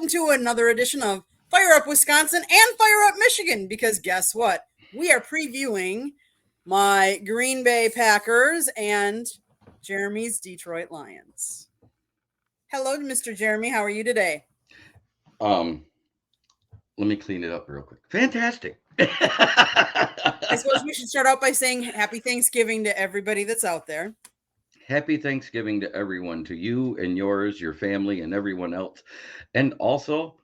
welcome to another edition of Fire Up Wisconsin and Fire Up Michigan, because guess what? We are previewing my Green Bay Packers and Jeremy's Detroit Lions. Hello, Mr. Jeremy. How are you today? Let me clean it up real quick. Fantastic. I suppose we should start out by saying Happy Thanksgiving to everybody that's out there. Happy Thanksgiving to everyone, to you and yours, your family, and everyone else. And also,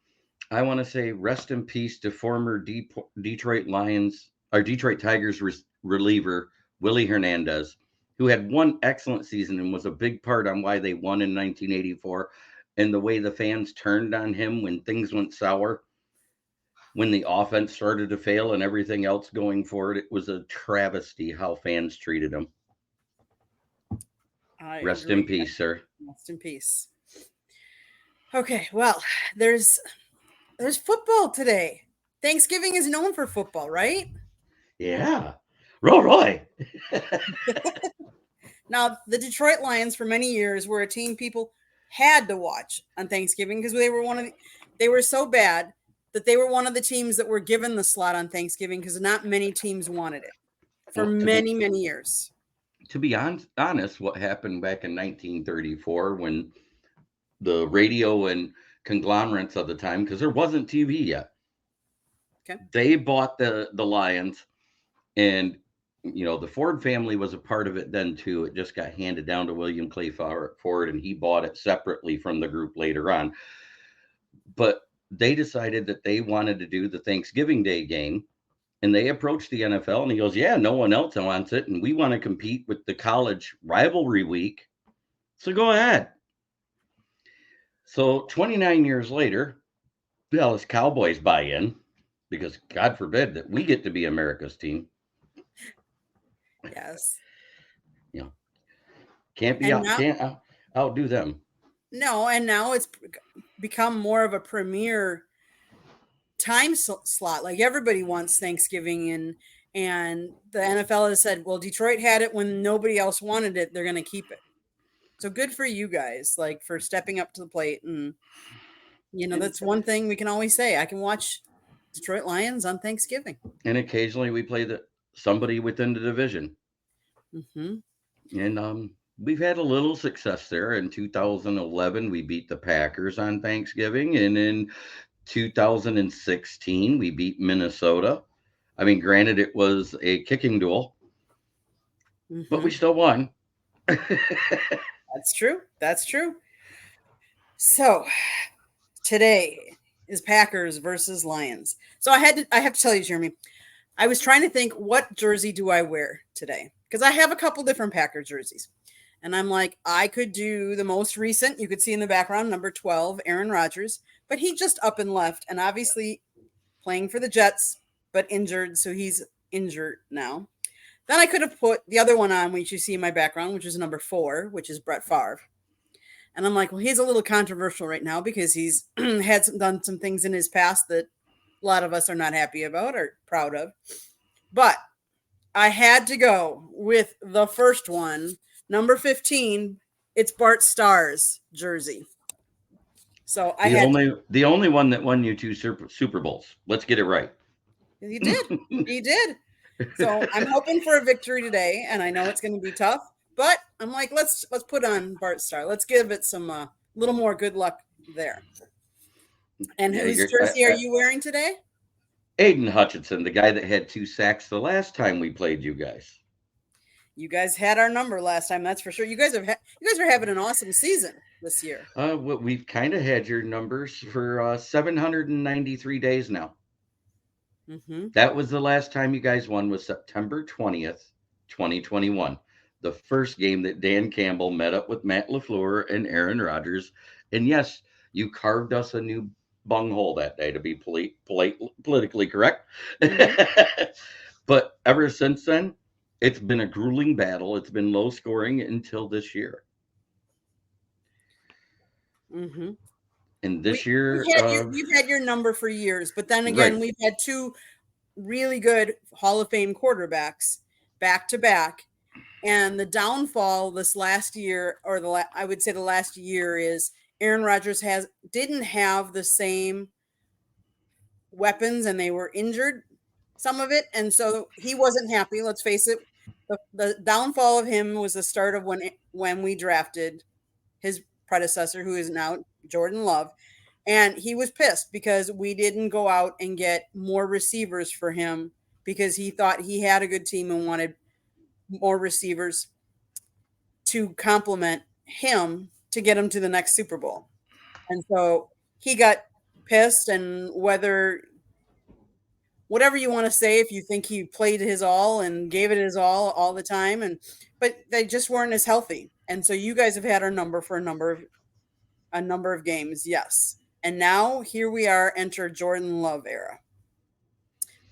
I want to say rest in peace to former Detroit Lions, or Detroit Tigers reliever, Willie Hernandez, who had one excellent season and was a big part on why they won in 1984, and the way the fans turned on him when things went sour. When the offense started to fail and everything else going forward, it was a travesty how fans treated him. Rest in peace, sir. Rest in peace. Okay, well, there's football today. Thanksgiving is known for football, right? Yeah. Roy. Now, the Detroit Lions for many years were a team people had to watch on Thanksgiving because they were so bad that they were one of the teams that were given the slot on Thanksgiving because not many teams wanted it for many years. To be honest, what happened back in 1934 when the radio and conglomerates of the time, because there wasn't TV yet, okay, they bought the Lions, and the Ford family was a part of it then too. It just got handed down to William Clay Ford, and he bought it separately from the group later on. But they decided that they wanted to do the Thanksgiving Day game. And they approached the NFL, and he goes, yeah, no one else wants it, and we want to compete with the college rivalry week. So go ahead. So 29 years later, the Dallas Cowboys buy in, because God forbid that we get to be America's team. Yes. Can't outdo them. No, and now it's become more of a premier time slot. Like everybody wants Thanksgiving, and the NFL has said, well, Detroit had it when nobody else wanted it, they're going to keep it. So good for you guys, like, for stepping up to the plate. And that's one thing we can always say. I can watch Detroit Lions on Thanksgiving, and occasionally we play somebody within the division. And we've had a little success there. In 2011 we beat the Packers on Thanksgiving, and in 2016, we beat Minnesota. I mean, granted, it was a kicking duel, but we still won. That's true. So today is Packers versus Lions. So I have to tell you, Jeremy, I was trying to think, what jersey do I wear today? Because I have a couple different Packer jerseys. And I'm like, I could do the most recent. You could see in the background, number 12, Aaron Rodgers. But he just up and left, and obviously playing for the Jets, but injured, so he's injured now. Then I could have put the other one on, which you see in my background, which is number 4, which is Brett Favre. And I'm like, well, he's a little controversial right now because he's done some things in his past that a lot of us are not happy about or proud of. But I had to go with the first one, number 15. It's Bart Starr's jersey. So the only one that won you 2 Super Bowls. Let's get it right. He did. He did. So I'm hoping for a victory today, and I know it's going to be tough. But I'm like, let's put on Bart Starr. Let's give it some little more good luck there. And whose jersey are you wearing today? Aiden Hutchinson, the guy that had 2 sacks the last time we played you guys. You guys had our number last time, that's for sure. You guys are having an awesome season this year. We've kind of had your numbers for 793 days now. That was the last time you guys won, was September 20th, 2021. The first game that Dan Campbell met up with Matt LaFleur and Aaron Rodgers. And yes, you carved us a new bunghole that day, to be politically correct. But ever since then, it's been a grueling battle. It's been low scoring until this year. And this year, you've had your number for years, but then again, right, we've had 2 really good Hall of Fame quarterbacks back to back. And the downfall this last year, or I would say the last year, is Aaron Rodgers didn't have the same weapons, and they were injured, some of it, and so he wasn't happy. Let's face it. The downfall of him was the start of when we drafted his predecessor, who is now Jordan Love, and he was pissed because we didn't go out and get more receivers for him because he thought he had a good team and wanted more receivers to complement him to get him to the next Super Bowl. And so he got pissed, and whatever you want to say, if you think he played his all and gave it his all the time, but they just weren't as healthy. And so you guys have had our number for a number of games, yes. And now here we are, enter Jordan Love era.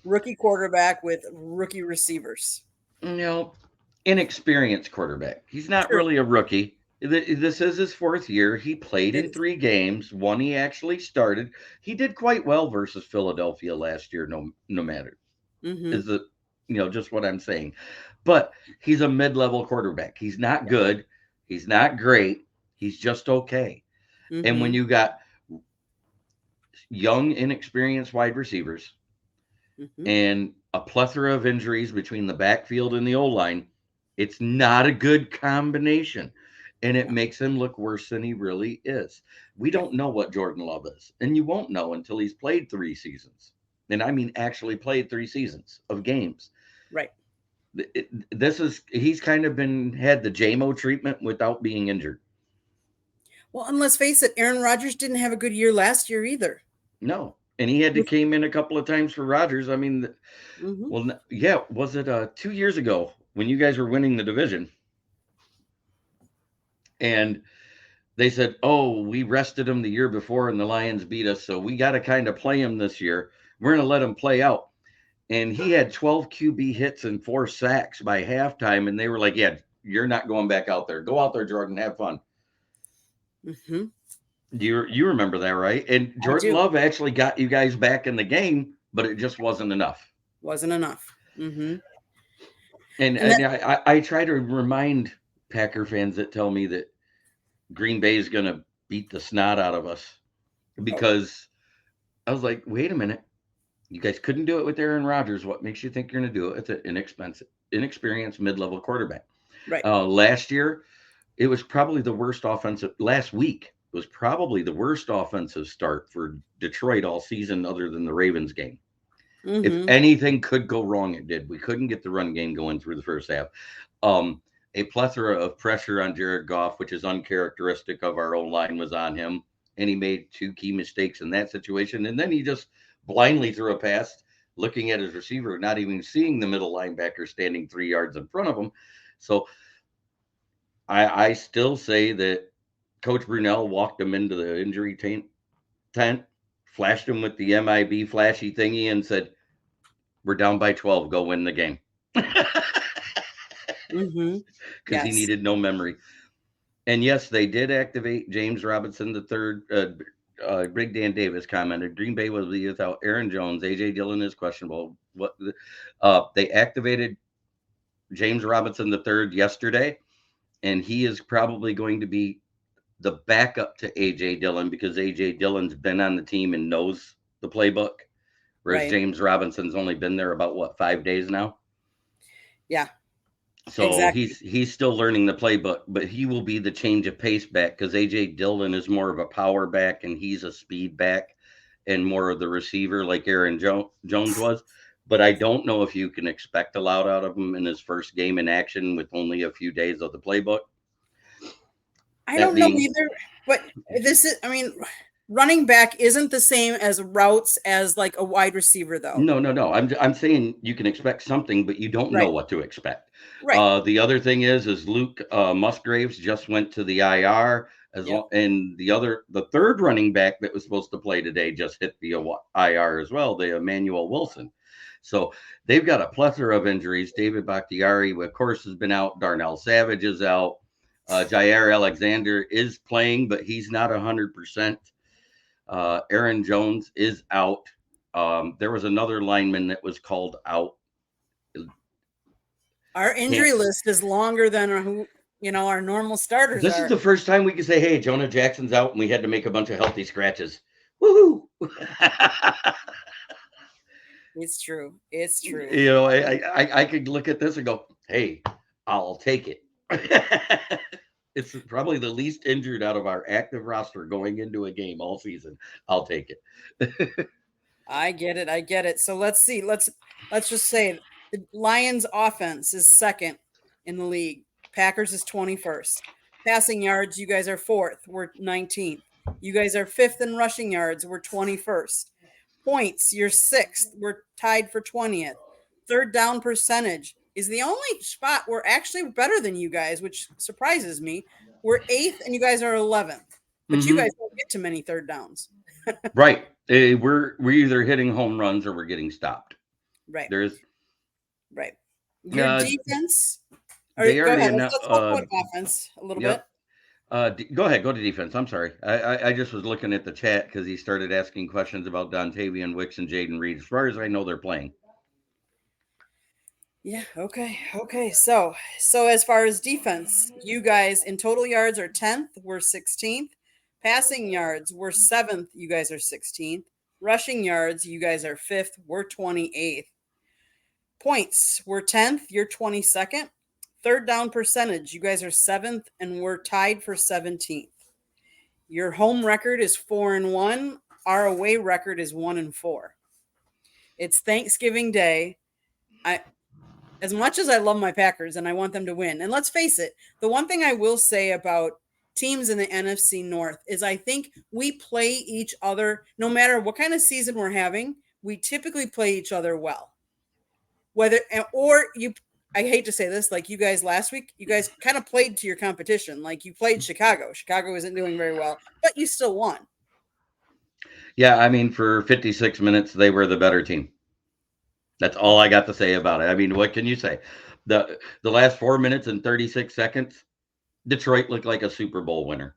Rookie quarterback with rookie receivers. Inexperienced quarterback. He's not really a rookie. This is his fourth year. He played in 3 games. One he actually started. He did quite well versus Philadelphia last year, no matter. Is it, just what I'm saying. But he's a mid-level quarterback. He's not good. He's not great. He's just okay. And when you got young, inexperienced wide receivers and a plethora of injuries between the backfield and the O-line, it's not a good combination. And it makes him look worse than he really is. We don't know what Jordan Love is. And you won't know until he's played 3 seasons. And I mean actually played 3 seasons of games. Right. He's kind of had the JMO treatment without being injured. Well, and let's face it, Aaron Rodgers didn't have a good year last year either. No. And he came in a couple of times for Rodgers. I mean, was it 2 years ago when you guys were winning the division? And they said, we rested him the year before and the Lions beat us, so we got to kind of play him this year. We're going to let him play out. And he had 12 QB hits and 4 sacks by halftime, and they were like, yeah, you're not going back out there. Go out there, Jordan, have fun. You remember that, right? And Jordan Love actually got you guys back in the game, but it just wasn't enough. And I try to remind Packer fans that tell me that Green Bay is going to beat the snot out of us, because I was like, wait a minute. You guys couldn't do it with Aaron Rodgers. What makes you think you're going to do it with an inexperienced mid-level quarterback? Right. Last year, it was probably the worst offensive. Last week was probably the worst offensive start for Detroit all season, other than the Ravens game. If anything could go wrong, it did. We couldn't get the run game going through the first half. A plethora of pressure on Jared Goff, which is uncharacteristic of our own line, was on him. And he made 2 key mistakes in that situation. And then he just blindly threw a pass, looking at his receiver, not even seeing the middle linebacker standing 3 yards in front of him. So I still say that Coach Brunell walked him into the injury tent, flashed him with the MIB flashy thingy, and said, we're down by 12. Go win the game. Because he needed no memory. And yes, they did activate James Robinson III. Big Dan Davis commented, Green Bay will be without Aaron Jones. AJ Dillon is questionable. They activated James Robinson III yesterday, and he is probably going to be the backup to AJ Dillon, because AJ Dillon's been on the team and knows the playbook, whereas James Robinson's only been there about 5 days now. Yeah. So exactly. He's still learning the playbook, but he will be the change of pace back, because AJ Dillon is more of a power back and he's a speed back and more of the receiver like Aaron Jones was. But I don't know if you can expect a lot out of him in his first game in action with only a few days of the playbook. I don't know either, but running back isn't the same as routes as like a wide receiver, though. No. I'm saying you can expect something, but you don't know what to expect. Right. The other thing is Luke Musgraves just went to the IR, and the third running back that was supposed to play today just hit the IR as well, the Emmanuel Wilson. So they've got a plethora of injuries. David Bakhtiari, of course, has been out. Darnell Savage is out. Jair Alexander is playing, but he's not 100%. Aaron Jones is out. There was another lineman that was called out. Our injury list is longer than our normal starters This are. is the first time we can say, hey, Jonah Jackson's out and we had to make a bunch of healthy scratches. Woohoo! It's true. It's true. I could look at this and go, hey, I'll take it. It's probably the least injured out of our active roster going into a game all season. I'll take it. I get it. I get it. So let's see. Let's just say the Lions offense is second in the league. Packers is 21st. Passing yards, you guys are fourth. We're 19th. You guys are fifth in rushing yards. We're 21st. Points, you're sixth. We're tied for 20th. Third down percentage is the only spot we're actually better than you guys, which surprises me. We're eighth and you guys are 11th. But you guys don't get to many third downs. Right. We're either hitting home runs or we're getting stopped. Right. There's right. Your defense. Or, they go already ahead. Let's talk about offense a little bit. Go ahead. Go to defense. I'm sorry. I just was looking at the chat because he started asking questions about Dontavian Wicks and Jaden Reed. As far as I know, they're playing. Yeah. Okay. So as far as defense, you guys in total yards are 10th. We're 16th. Passing yards, we're 7th. You guys are 16th. Rushing yards, you guys are 5th. We're 28th. Points, we're 10th. You're 22nd. Third down percentage, you guys are 7th, and we're tied for 17th. Your home record is 4-1. Our away record is 1-4. It's Thanksgiving Day. As much as I love my Packers and I want them to win, and let's face it, the one thing I will say about teams in the NFC North is I think we play each other, no matter what kind of season we're having, we typically play each other well. I hate to say this, like you guys last week, you guys kind of played to your competition. Like you played Chicago. Chicago isn't doing very well, but you still won. Yeah, I mean, for 56 minutes, they were the better team. That's all I got to say about it. I mean, what can you say? The last 4 minutes and 36 seconds, Detroit looked like a Super Bowl winner.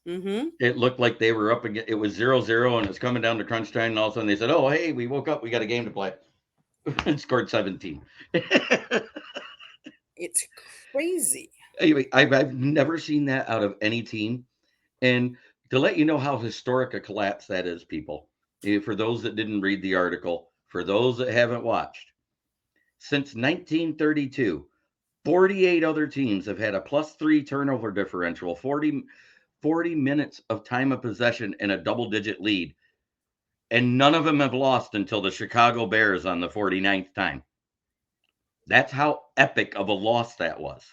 It looked like they were up again. It was 0-0 and it's coming down to crunch time. And all of a sudden they said, oh, hey, we woke up. We got a game to play. And scored 17. It's crazy. Anyway, I've never seen that out of any team. And to let you know how historic a collapse that is, people, for those that didn't read the article, for those that haven't watched, since 1932, 48 other teams have had a +3 turnover differential, 40 minutes of time of possession and a double-digit lead. And none of them have lost until the Chicago Bears on the 49th time. That's how epic of a loss that was.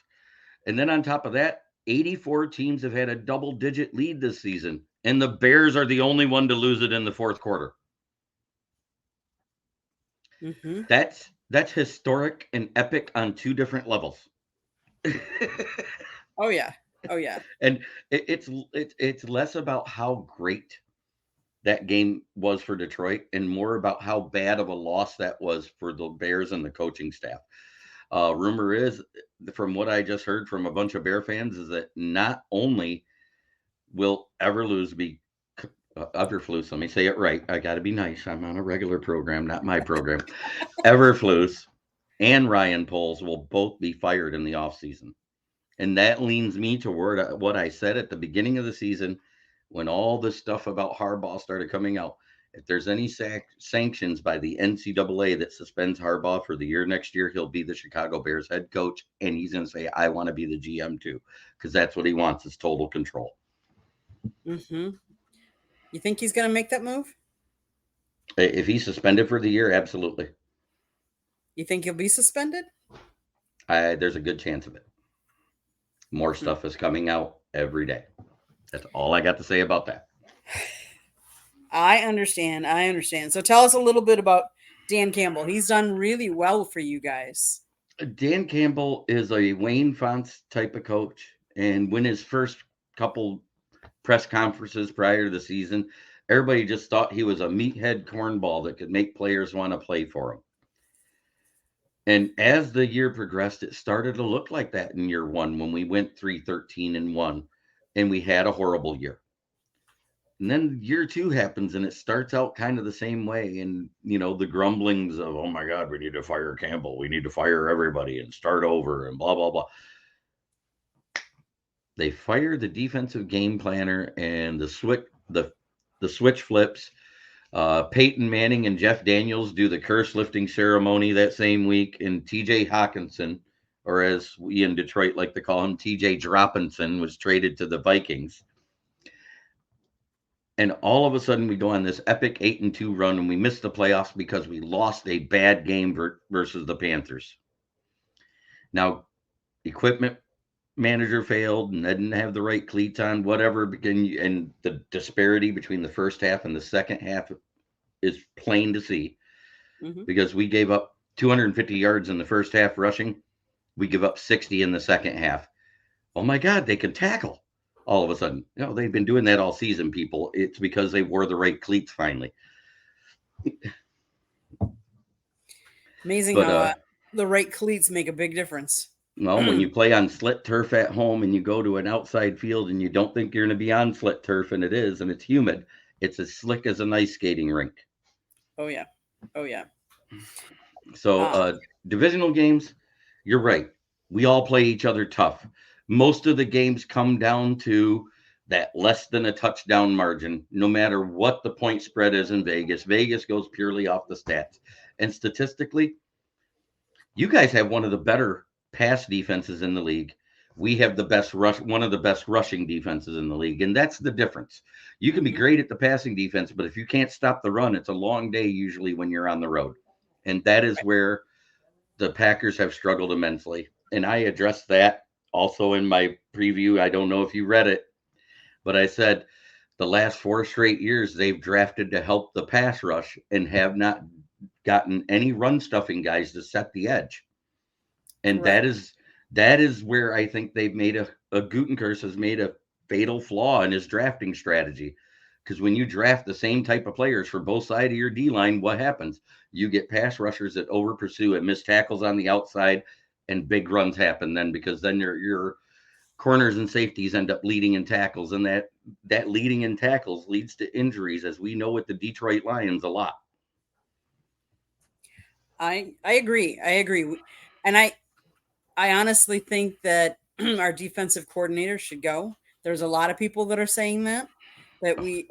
And then on top of that, 84 teams have had a double-digit lead this season, and the Bears are the only one to lose it in the fourth quarter. That's historic and epic on two different levels. Oh yeah. And it's less about how great that game was for Detroit and more about how bad of a loss that was for the Bears and the coaching staff. Rumor is, from what I just heard from a bunch of Bear fans, is that not only will Eberflus be Eberflus, let me say it right. I got to be nice. I'm on a regular program, not my program. Eberflus and Ryan Poles will both be fired in the offseason. And that leans me toward what I said at the beginning of the season when all this stuff about Harbaugh started coming out. If there's any sanctions by the NCAA that suspends Harbaugh for the year next year, he'll be the Chicago Bears head coach, and he's going to say, I want to be the GM too, because that's what he wants is total control. You think he's going to make that move? If he's suspended for the year, absolutely. You think he'll be suspended? There's a good chance of it. More stuff is coming out every day. That's all I got to say about that. I understand. So tell us a little bit about Dan Campbell. He's done really well for you guys. Dan Campbell is a Wayne Fonts type of coach. And when his first couple press conferences prior to the season, everybody just thought he was a meathead cornball that could make players want to play for him. And as the year progressed, it started to look like that in year one when we went 3-13-1 and we had a horrible year. And then year two happens and it starts out kind of the same way. And, the grumblings of, oh my God, we need to fire Campbell. We need to fire everybody and start over and blah, blah, blah. They fire the defensive game planner, and the switch flips. Peyton Manning and Jeff Daniels do the curse lifting ceremony that same week, and T.J. Hawkinson, or as we in Detroit like to call him, T.J. Droppinson, was traded to the Vikings. And all of a sudden, we go on this epic 8-2 run, and we miss the playoffs because we lost a bad game versus the Panthers. Now, equipment manager failed and didn't have the right cleats on, whatever, and the disparity between the first half and the second half is plain to see, because we gave up 250 yards in the first half rushing. We give up 60 in the second half. Oh my God, they can tackle all of a sudden. They've been doing that all season, people. It's because they wore the right cleats finally. Amazing how the right cleats make a big difference. Well, when you play on slit turf at home and you go to an outside field and you don't think you're going to be on slit turf, and it is, and it's humid, it's as slick as an ice skating rink. Oh, yeah. Oh, yeah. So divisional games, you're right. We all play each other tough. Most of the games come down to that less than a touchdown margin, no matter what the point spread is in Vegas. Vegas goes purely off the stats. And statistically, you guys have one of the better pass defenses in the league. We have the best one of the best rushing defenses in the league. And that's the difference. You can be great at the passing defense, but if you can't stop the run, it's a long day usually when you're on the road. And that is where the Packers have struggled immensely. And I addressed that also in my preview. I don't know if you read it, but I said the last 4 straight years they've drafted to help the pass rush and have not gotten any run stuffing guys to set the edge. And that is where I think they've made a Gutenkurs has made a fatal flaw in his drafting strategy. Because when you draft the same type of players for both sides of your D-line, what happens? You get pass rushers that over pursue and miss tackles on the outside, and big runs happen then, because then your corners and safeties end up leading in tackles, and that leading in tackles leads to injuries, as we know with the Detroit Lions a lot. I agree. And I honestly think that our defensive coordinator should go. There's a lot of people that are saying that we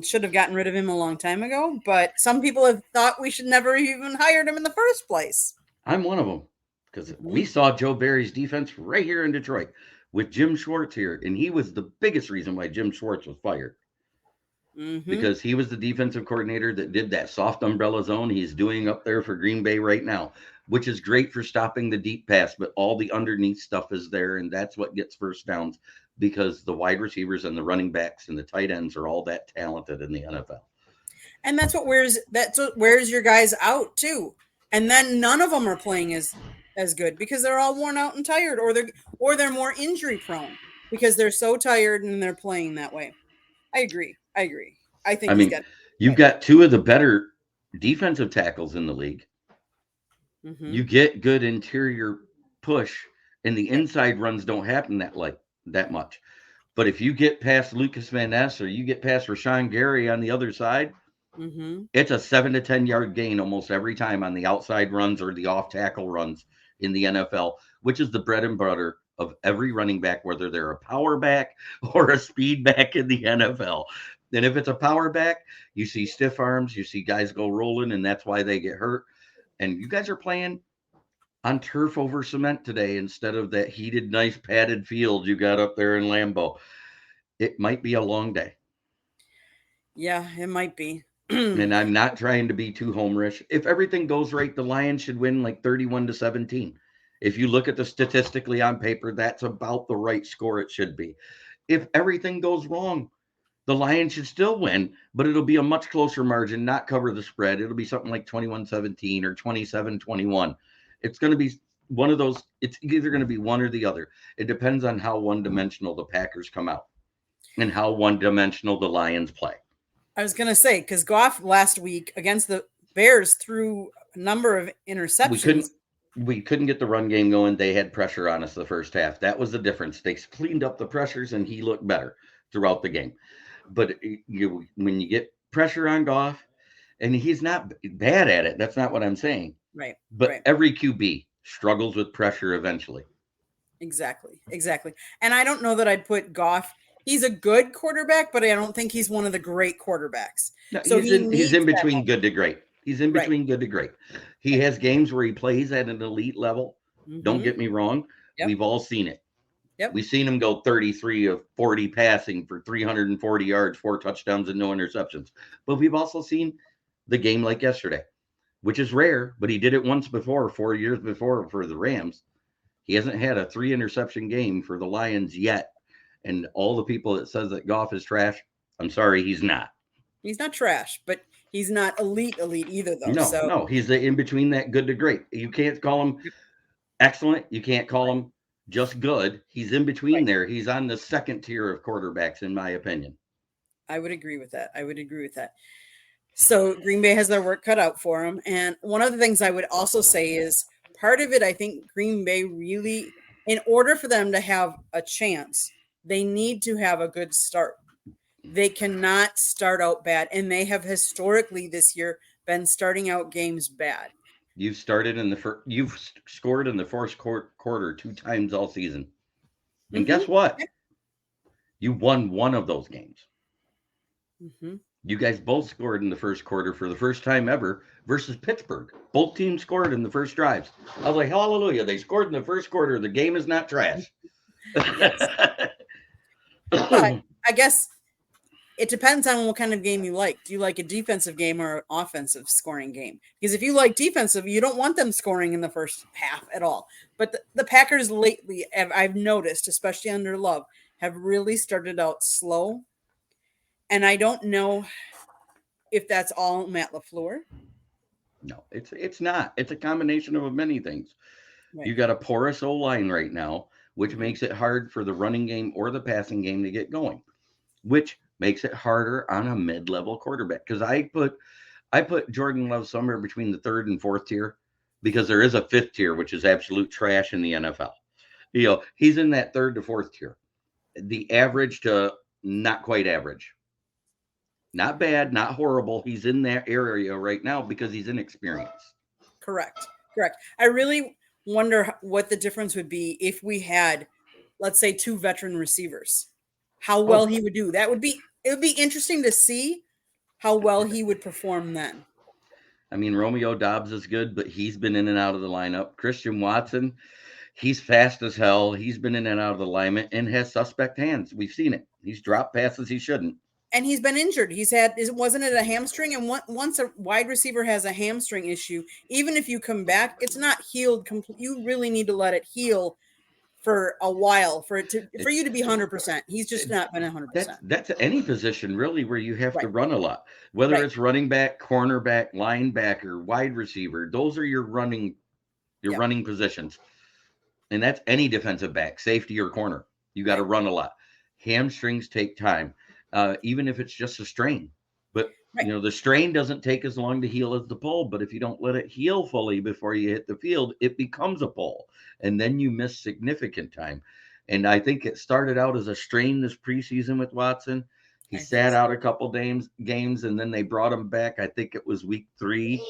should have gotten rid of him a long time ago, but some people have thought we should never even hired him in the first place. I'm one of them, because we saw Joe Barry's defense right here in Detroit with Jim Schwartz here, and he was the biggest reason why Jim Schwartz was fired. Because he was the defensive coordinator that did that soft umbrella zone he's doing up there for Green Bay right now, which is great for stopping the deep pass, but all the underneath stuff is there, and that's what gets first downs, because the wide receivers and the running backs and the tight ends are all that talented in the NFL. And that's what wears your guys out too. And then none of them are playing as good, because they're all worn out and tired, or they're more injury prone because they're so tired and they're playing that way. I agree. I think you've got 2 of the better defensive tackles in the league. You get good interior push, and the inside runs don't happen that much. But if you get past Lucas Van Ness, or you get past Rashawn Gary on the other side, it's a 7 to 10 yard gain almost every time on the outside runs or the off tackle runs in the NFL, which is the bread and butter of every running back, whether they're a power back or a speed back in the NFL. And if it's a power back, you see stiff arms, you see guys go rolling, and that's why they get hurt. And you guys are playing on turf over cement today instead of that heated, nice padded field you got up there in Lambeau. It might be a long day. Yeah, it might be. And I'm not trying to be too homerish. If everything goes right, the Lions should win like 31-17. If you look at the statistically on paper, that's about the right score it should be. If everything goes wrong, the Lions should still win, but it'll be a much closer margin, not cover the spread. It'll be something like 21-17 or 27-21. It's going to be one of those. It's either going to be one or the other. It depends on how one-dimensional the Packers come out and how one-dimensional the Lions play. I was going to say, because Goff last week against the Bears threw a number of interceptions. We couldn't get the run game going. They had pressure on us the first half. That was the difference. They cleaned up the pressures, and he looked better throughout the game. But when you get pressure on Goff, and he's not bad at it, that's not what I'm saying. Right. But every QB struggles with pressure eventually. Exactly. And I don't know that I'd put Goff. He's a good quarterback, but I don't think he's one of the great quarterbacks. No, So he he's needs in that between help. good to great. He's in Right. between good to great. He Right. has games where he plays at an elite level. Don't get me wrong. Yep. We've all seen it. Yep. We've seen him go 33 of 40 passing for 340 yards, 4 touchdowns, and no interceptions. But we've also seen the game like yesterday, which is rare, but he did it once before, 4 years before for the Rams. He hasn't had a 3 interception game for the Lions yet. And all the people that says that Goff is trash, I'm sorry, he's not. He's not trash, but he's not elite either, though. No, he's in between that good to great. You can't call him excellent. You can't call him just good. He's in between there. He's on the second tier of quarterbacks, in my opinion. I would agree with that. So Green Bay has their work cut out for them. And one of the things I would also say is part of it, I think Green Bay really, in order for them to have a chance, they need to have a good start. They cannot start out bad. And they have historically this year been starting out games bad. You've scored in the first quarter 2 times all season. And guess what? You won one of those games. You guys both scored in the first quarter for the first time ever versus Pittsburgh. Both teams scored in the first drives. I was like, hallelujah. They scored in the first quarter. The game is not trash. But I guess it depends on what kind of game you like. Do you like a defensive game or an offensive scoring game? Because if you like defensive, you don't want them scoring in the first half at all. But the Packers lately, I've noticed, especially under Love, have really started out slow. And I don't know if that's all Matt LaFleur. No, it's not. It's a combination of many things. Right. You got a porous O-line right now, which makes it hard for the running game or the passing game to get going, which makes it harder on a mid-level quarterback. Because I put Jordan Love somewhere between the 3rd and 4th tier, because there is a 5th tier, which is absolute trash in the NFL. He's in that 3rd to 4th tier. The average to not quite average. Not bad, not horrible. He's in that area right now because he's inexperienced. Correct. I really wonder what the difference would be if we had, let's say, 2 veteran receivers. How well he would do. It would be interesting to see how well he would perform then. I mean, Romeo Doubs is good, but he's been in and out of the lineup. Christian Watson, he's fast as hell. He's been in and out of the alignment and has suspect hands. We've seen it. He's dropped passes he shouldn't. And he's been injured. Wasn't it a hamstring? And once a wide receiver has a hamstring issue, even if you come back, it's not healed. You really need to let it heal for a while for you to be 100%. He's just not been 100%. That's any position really where you have to run a lot, whether it's running back, cornerback, linebacker, wide receiver. Those are your running positions, and that's any defensive back, safety or corner. You got to run a lot. Hamstrings take time, even if it's just a strain. But the strain doesn't take as long to heal as the pull. But if you don't let it heal fully before you hit the field, it becomes a pull. And then you miss significant time. And I think it started out as a strain this preseason with Watson. He sat out a couple games, and then they brought him back. I think it was week 3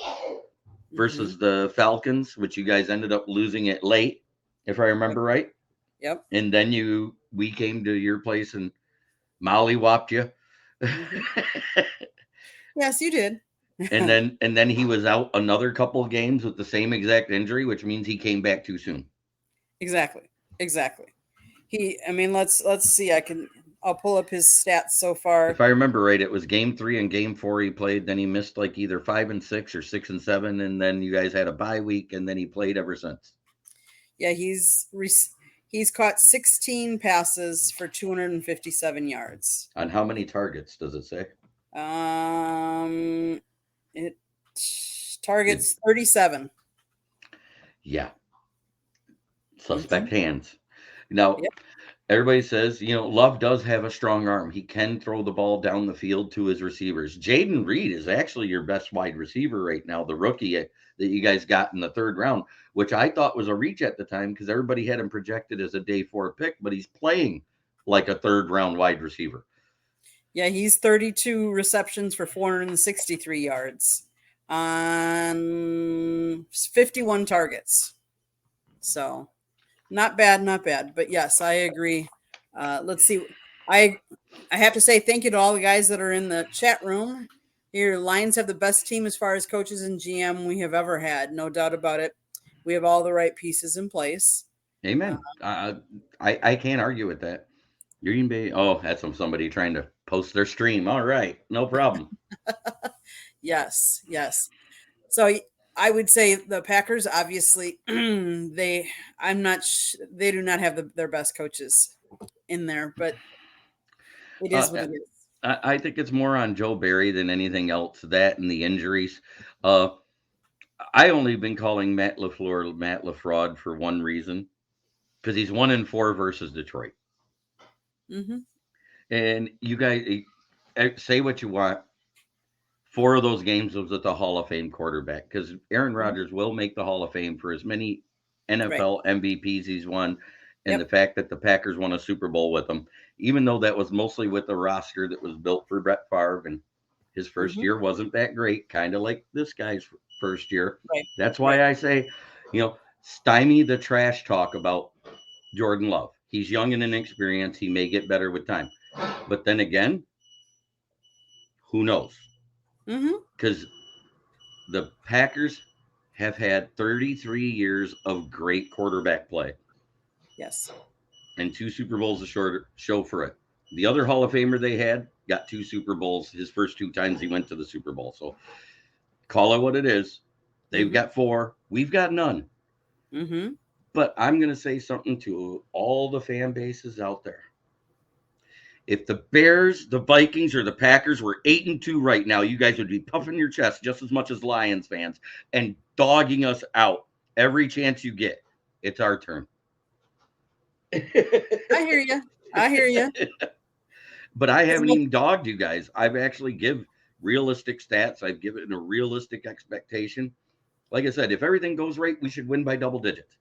versus the Falcons, which you guys ended up losing it late, if I remember right. Yep. And then we came to your place and molly-whopped you. Yes, you did. and then he was out another couple of games with the same exact injury, which means he came back too soon. Exactly. Let's see. I'll pull up his stats so far. If I remember right, it was game 3 and game 4 he played. Then he missed like either 5 and 6 or 6 and 7, and then you guys had a bye week, and then he played ever since. Yeah, he's caught 16 passes for 257 yards. On how many targets does it say? It targets 37. Yeah. Suspect hands. Now, everybody says, Love does have a strong arm. He can throw the ball down the field to his receivers. Jaden Reed is actually your best wide receiver right now, the rookie that you guys got in the 3rd round, which I thought was a reach at the time because everybody had him projected as a day 4 pick, but he's playing like a 3rd round wide receiver. Yeah, he's 32 receptions for 463 yards on 51 targets. So Not bad, not bad. But yes, I agree. Let's see. I I have to say thank you to all the guys that are in the chat room. Your Lions have the best team as far as coaches and GM we have ever had, no doubt about it. We have all the right pieces in place. Amen. I can't argue with that. Green Bay. Oh, that's somebody trying to post their stream. All right, no problem. Yes, yes. So I would say the Packers, obviously, they. I'm not. They do not have their best coaches in there, but it is what Uh, it is. I think it's more on Joe Barry than anything else. That and the injuries. Uh, I only been calling Matt LaFleur Matt LaFraud for one reason, because he's 1-4 versus Detroit. Mm-hmm. And you guys say what you want. 4 of those games was with the Hall of Fame quarterback, because Aaron Mm-hmm. Rodgers will make the Hall of Fame for as many Right. NFL MVPs he's won, and the Yep. fact that the Packers won a Super Bowl with him, even though that was mostly with a roster that was built for Brett Favre, and his first Mm-hmm. year wasn't that great, kind of like this guy's first year. Right. That's Right. why I say, stymie the trash talk about Jordan Love. He's young and inexperienced. He may get better with time. But then again, who knows? Mm-hmm. Because the Packers have had 33 years of great quarterback play Yes. and 2 Super Bowls to show for it. The other Hall of Famer they had got 2 Super Bowls his first 2 times he went to the Super Bowl. So call it what it is. They've Mm-hmm. got 4. We've got none. Mm-hmm. But I'm going to say something to all the fan bases out there. If the Bears, the Vikings, or the Packers were 8-2 right now, you guys would be puffing your chest just as much as Lions fans and dogging us out every chance you get. It's our turn. I hear you. I hear you. But I haven't even dogged you guys. I've actually give realistic stats. I've given a realistic expectation. Like I said, if everything goes right, we should win by double digits.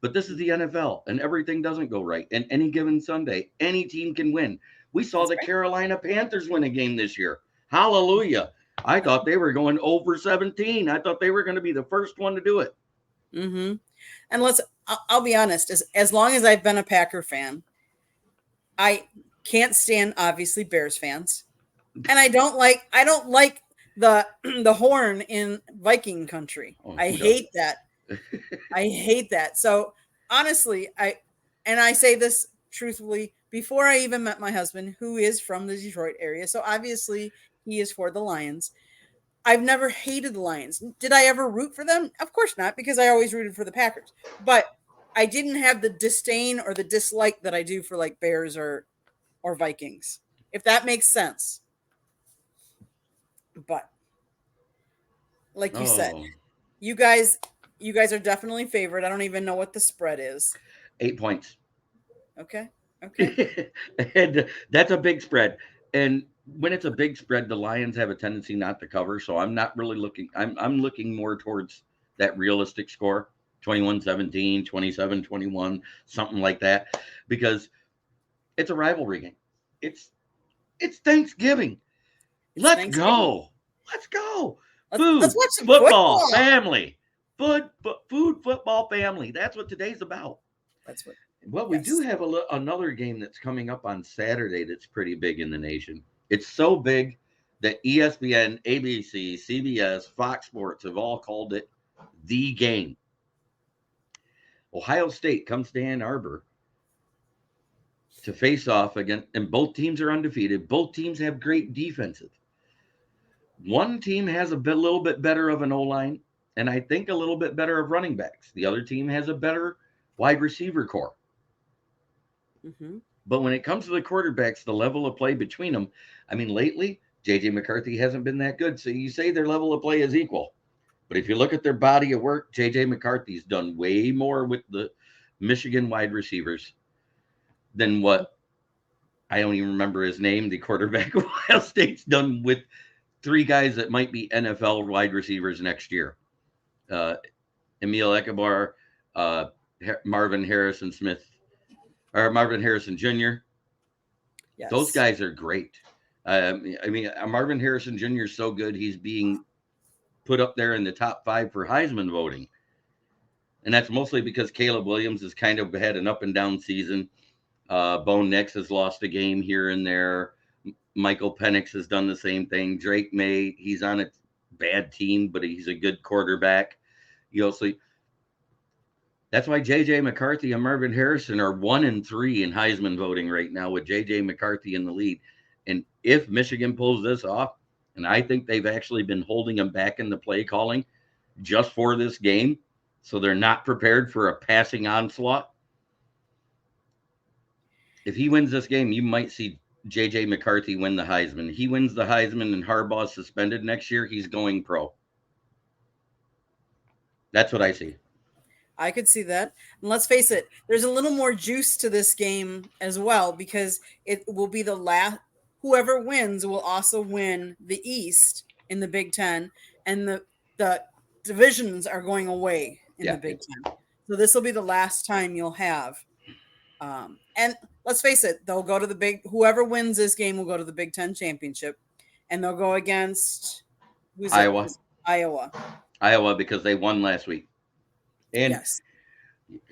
But this is the NFL, and everything doesn't go right. And any given Sunday, any team can win. We saw the Carolina Panthers win a game this year. Hallelujah. I thought they were going over 17. I thought they were going to be the first one to do it. Mm-hmm. And I'll be honest, as long as I've been a Packer fan, I can't stand obviously Bears fans. And I don't like the the horn in Viking country. I hate that. I hate that. So honestly, I say this truthfully, before I even met my husband, who is from the Detroit area. So obviously he is for the Lions. I've never hated the Lions. Did I ever root for them? Of course not, because I always rooted for the Packers. But I didn't have the disdain or the dislike that I do for like Bears or Vikings, if that makes sense. But like you said, you guys are definitely favored. I don't even know what the spread is. 8 points. Okay. And that's a big spread. And when it's a big spread, the Lions have a tendency not to cover. So I'm not really looking. I'm looking more towards that realistic score, 21-17, 27-21, something like that, because it's a rivalry game. It's Thanksgiving. Let's go. Let's watch some football, family. Food, football, family. That's what today's about. That's what. Well, we do have another game that's coming up on Saturday that's pretty big in the nation. It's so big that ESPN, ABC, CBS, Fox Sports have all called it the game. Ohio State comes to Ann Arbor to face off again, and both teams are undefeated. Both teams have great defenses. One team has a little bit better of an O-line, and I think a little bit better of running backs. The other team has a better wide receiver core. Mm-hmm. But when it comes to the quarterbacks, the level of play between them, I mean, lately, J.J. McCarthy hasn't been that good. So you say their level of play is equal. But if you look at their body of work, J.J. McCarthy's done way more with the Michigan wide receivers than what, I don't even remember his name, the quarterback of Ohio State's done with 3 guys that might be NFL wide receivers next year. Emil Ekabar, Marvin Harrison Jr. Yes. Those guys are great. I mean, Marvin Harrison Jr. is so good, he's being put up there in the top 5 for Heisman voting. And that's mostly because Caleb Williams has kind of had an up and down season. Bo Nix has lost a game here and there. Michael Penix has done the same thing. Drake May, he's on a bad team, but he's a good quarterback. You also, that's why J.J. McCarthy and Marvin Harrison are 1-3 in Heisman voting right now, with J.J. McCarthy in the lead. And if Michigan pulls this off, and I think they've actually been holding them back in the play calling just for this game, so they're not prepared for a passing onslaught. If he wins this game, you might see J.J. McCarthy win the Heisman. He wins the Heisman and Harbaugh's suspended next year, he's going pro. That's what I see. I could see that. And let's face it, there's a little more juice to this game as well, because it will be the last. Whoever wins will also win the East in the Big Ten, and the divisions are going away in the Big Ten. So this will be the last time you'll have. And let's face it, they'll go to whoever wins this game will go to the Big Ten championship, and they'll go against Iowa. Iowa, because they won last week. And yes.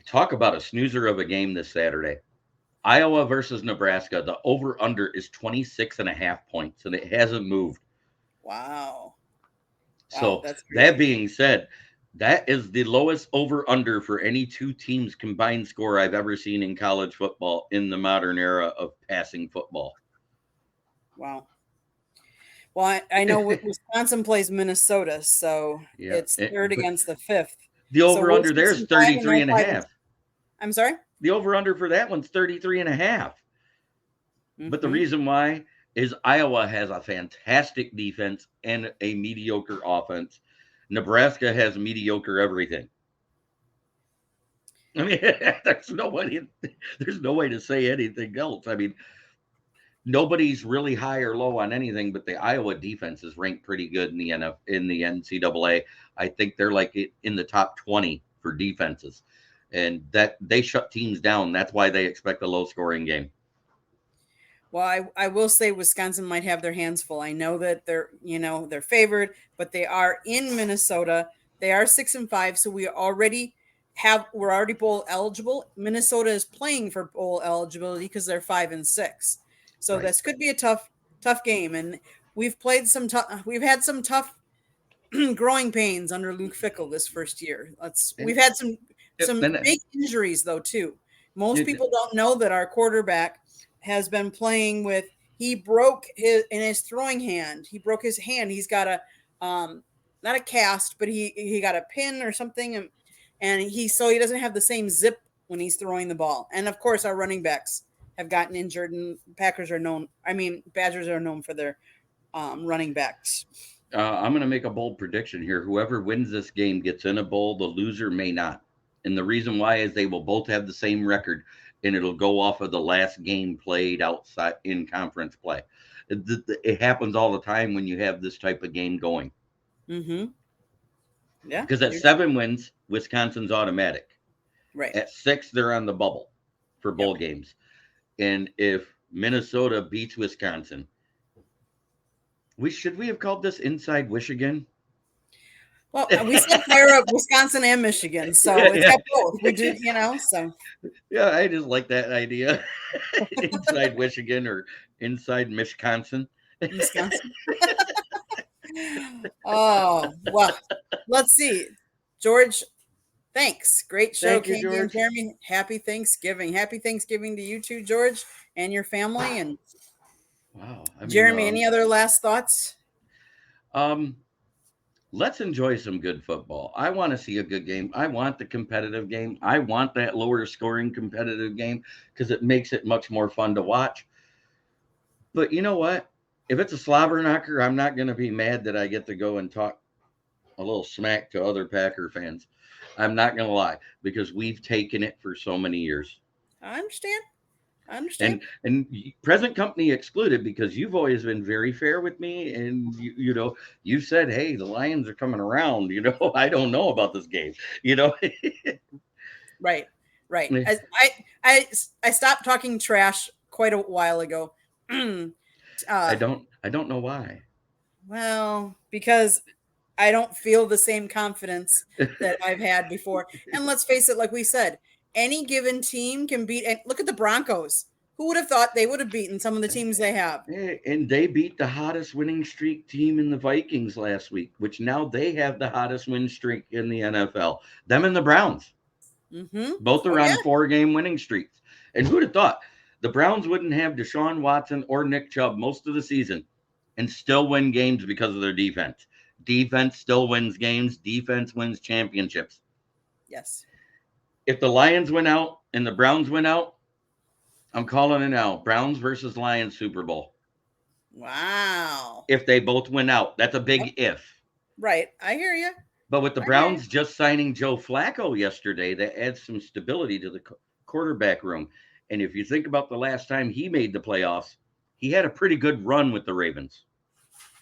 Talk about a snoozer of a game this Saturday. Iowa versus Nebraska. The over-under is 26.5 points, and it hasn't moved. Wow. So that being said, that is the lowest over-under for any two teams combined score I've ever seen in college football in the modern era of passing football. Wow. Well, I know Wisconsin plays Minnesota, so it's third against the fifth. The over-under there is 33.5. I'm sorry? The over-under for that one's 33.5. Mm-hmm. But the reason why is Iowa has a fantastic defense and a mediocre offense. Nebraska has mediocre everything. I mean, there's no way to say anything else. I mean, nobody's really high or low on anything, but the Iowa defense is ranked pretty good in the NCAA. I think they're like in the top 20 for defenses, and that they shut teams down. That's why they expect a low-scoring game. Well, I will say Wisconsin might have their hands full. I know that they're favored, but they are in Minnesota. They are 6-5, so we're already bowl eligible. Minnesota is playing for bowl eligibility because they're 5-6. So right. This could be a tough game, and we've had some tough growing pains under Luke Fickell this first year. We've had some big injuries though too. Most people don't know that our quarterback has been playing with. He broke his throwing hand. He broke his hand. He's got a not a cast, but he got a pin or something, and he doesn't have the same zip when he's throwing the ball. And of course, our running backs have gotten injured, and Badgers are known for their running backs. I'm going to make a bold prediction here. Whoever wins this game gets in a bowl. The loser may not. And the reason why is they will both have the same record, and it'll go off of the last game played outside in conference play. It happens all the time when you have this type of game going. Mm-hmm. Yeah. Because at 7 wins, Wisconsin's automatic. Right. At 6, they're on the bubble for bowl games. And if Minnesota beats Wisconsin, should we have called this Inside Michigan? Well, we said fire up Wisconsin and Michigan, so it's got both. We did, so. Yeah, I just like that idea. Inside Michigan or Inside Wisconsin. Wisconsin. Oh, well, let's see. George, thanks. Great show, Thank you, George. And Jeremy. Happy Thanksgiving. Happy Thanksgiving to you too, George, and your family. And wow, Jeremy, any other last thoughts? Let's enjoy some good football. I want to see a good game. I want the competitive game. I want that lower scoring competitive game because it makes it much more fun to watch. But you know what? If it's a slobber knocker, I'm not going to be mad that I get to go and talk a little smack to other Packer fans. I'm not going to lie, because we've taken it for so many years. I understand. And present company excluded, because you've always been very fair with me, and you said, hey, the Lions are coming around. I don't know about this game. Right. I stopped talking trash quite a while ago. I don't know why. Well, because I don't feel the same confidence that I've had before. And let's face it, like we said, any given team can beat. And look at the Broncos. Who would have thought they would have beaten some of the teams they have? And they beat the hottest winning streak team in the Vikings last week, which now they have the hottest win streak in the NFL. Them and the Browns. Mm-hmm. Both are Oh, on yeah. 4-game winning streaks. And who'd have thought the Browns wouldn't have Deshaun Watson or Nick Chubb most of the season and still win games because of their defense? Defense still wins games. Defense wins championships. Yes. If the Lions win out and the Browns win out, I'm calling it now. Browns versus Lions Super Bowl. Wow. If they both win out, that's a big if. Right. I hear you. But with the Browns just signing Joe Flacco yesterday, that adds some stability to the quarterback room. And if you think about the last time he made the playoffs, he had a pretty good run with the Ravens.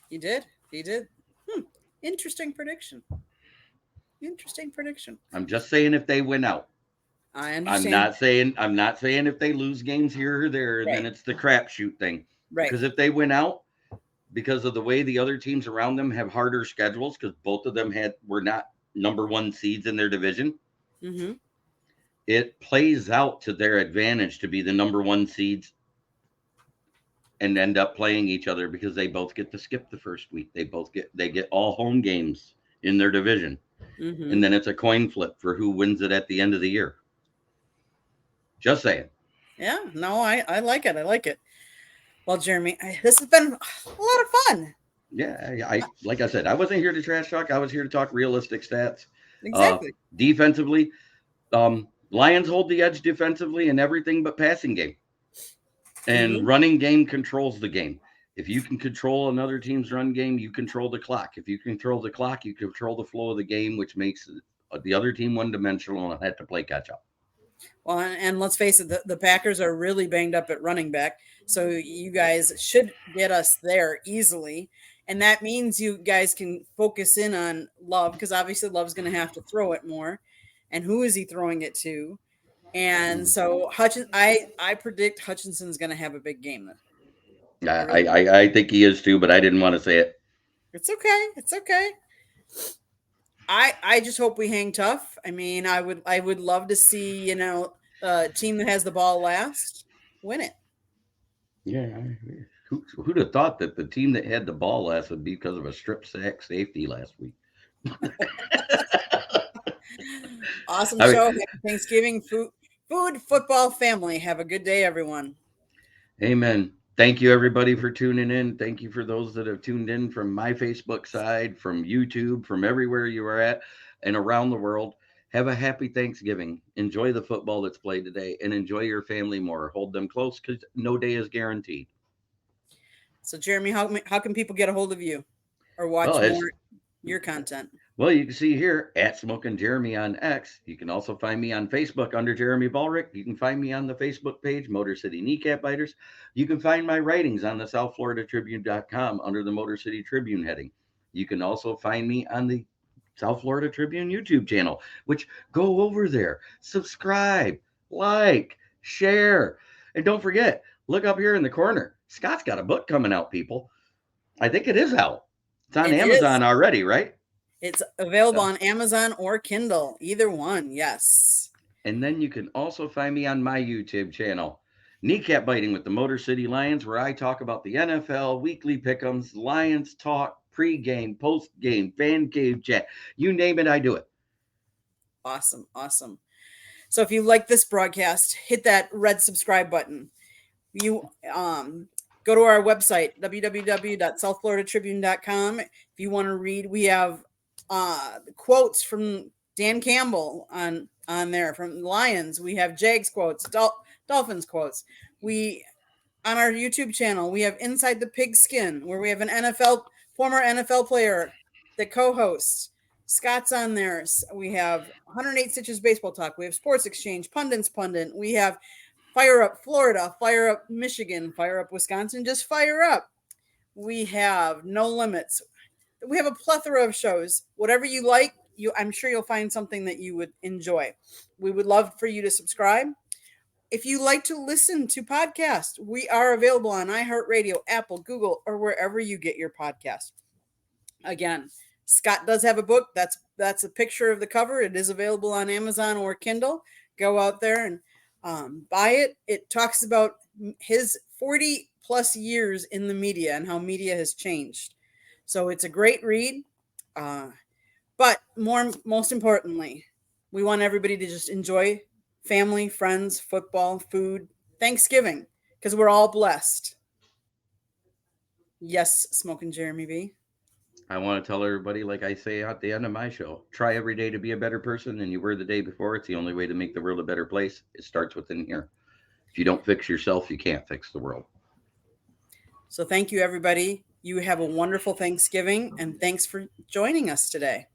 He did. He did. Interesting prediction. Interesting prediction. I'm just saying if they win out. I understand. I'm not saying if they lose games here or there, Right. then it's the crapshoot thing. Right. Because if they win out, because of the way the other teams around them have harder schedules, because both of them were not number one seeds in their division, Mm-hmm. it plays out to their advantage to be the number one seeds and end up playing each other because they both get to skip the first week. They get all home games in their division. Mm-hmm. And then it's a coin flip for who wins it at the end of the year. Just saying. Yeah, no, I like it. I like it. Well, Jeremy, this has been a lot of fun. Yeah, like I said, I wasn't here to trash talk. I was here to talk realistic stats. Exactly. Defensively, Lions hold the edge defensively in everything but passing game. And running game controls the game. If you can control another team's run game, you control the clock. If you control the clock, you control the flow of the game, which makes the other team one-dimensional and have to play catch-up. Well, and let's face it, the Packers are really banged up at running back. So you guys should get us there easily. And that means you guys can focus in on Love, because obviously Love's going to have to throw it more. And who is he throwing it to? And so I predict Hutchinson's going to have a big game. I think he is too, but I didn't want to say it. It's okay. It's okay. I just hope we hang tough. I mean, I would love to see, a team that has the ball last win it. Yeah. Who'd have thought that the team that had the ball last would be because of a strip sack safety last week? Awesome show. Happy Thanksgiving, food, football family. Have a good day, everyone. Amen. Thank you, everybody, for tuning in. Thank you for those that have tuned in from my Facebook side, from YouTube, from everywhere you are at and around the world. Have a happy Thanksgiving. Enjoy the football that's played today and enjoy your family more. Hold them close because no day is guaranteed. So, Jeremy, how can people get a hold of you or watch more your content? Well, you can see here at Smoking Jeremy on X. You can also find me on Facebook under Jeremy Ballrick. You can find me on the Facebook page, Motor City Kneecap Biters. You can find my writings on the SouthFloridaTribune.com under the Motor City Tribune heading. You can also find me on the South Florida Tribune YouTube channel, which go over there, subscribe, like, share, and don't forget, look up here in the corner. Scott's got a book coming out, people. I think it is out. It's on Amazon already, right? It's available on Amazon or Kindle, either one. Yes. And then you can also find me on my YouTube channel, Kneecap Biting with the Motor City Lions, where I talk about the NFL, weekly pick'ems, Lions talk, pre-game, post-game, fan cave chat. You name it, I do it. Awesome. Awesome. So if you like this broadcast, hit that red subscribe button. You go to our website, www.southfloridatribune.com. If you want to read, we have quotes from Dan Campbell on there from Lions. We have Jags quotes, Dolphins quotes. We on our YouTube channel, we have Inside the Pigskin, where we have an former NFL player that co-hosts. Scott's on there. We have 108 Stitches Baseball Talk. We have Sports Exchange, Pundits Pundit. We have Fire Up Florida, Fire Up Michigan, Fire Up Wisconsin, just fire up. We have No Limits. We have a plethora of shows. Whatever you like, I'm sure you'll find something that you would enjoy. We would love for you to subscribe. If you like to listen to podcasts, we are available on iHeartRadio, Apple, Google, or wherever you get your podcast. Again, Scott does have a book. That's a picture of the cover. It is available on Amazon or Kindle. Go out there and buy it. It talks about his 40 plus years in the media and how media has changed. So it's a great read. But most importantly, we want everybody to just enjoy family, friends, football, food, Thanksgiving, because we're all blessed. Yes, Smoking Jeremy B. I want to tell everybody, like I say at the end of my show, try every day to be a better person than you were the day before. It's the only way to make the world a better place. It starts within here. If you don't fix yourself, you can't fix the world. So thank you, everybody. You have a wonderful Thanksgiving, and thanks for joining us today.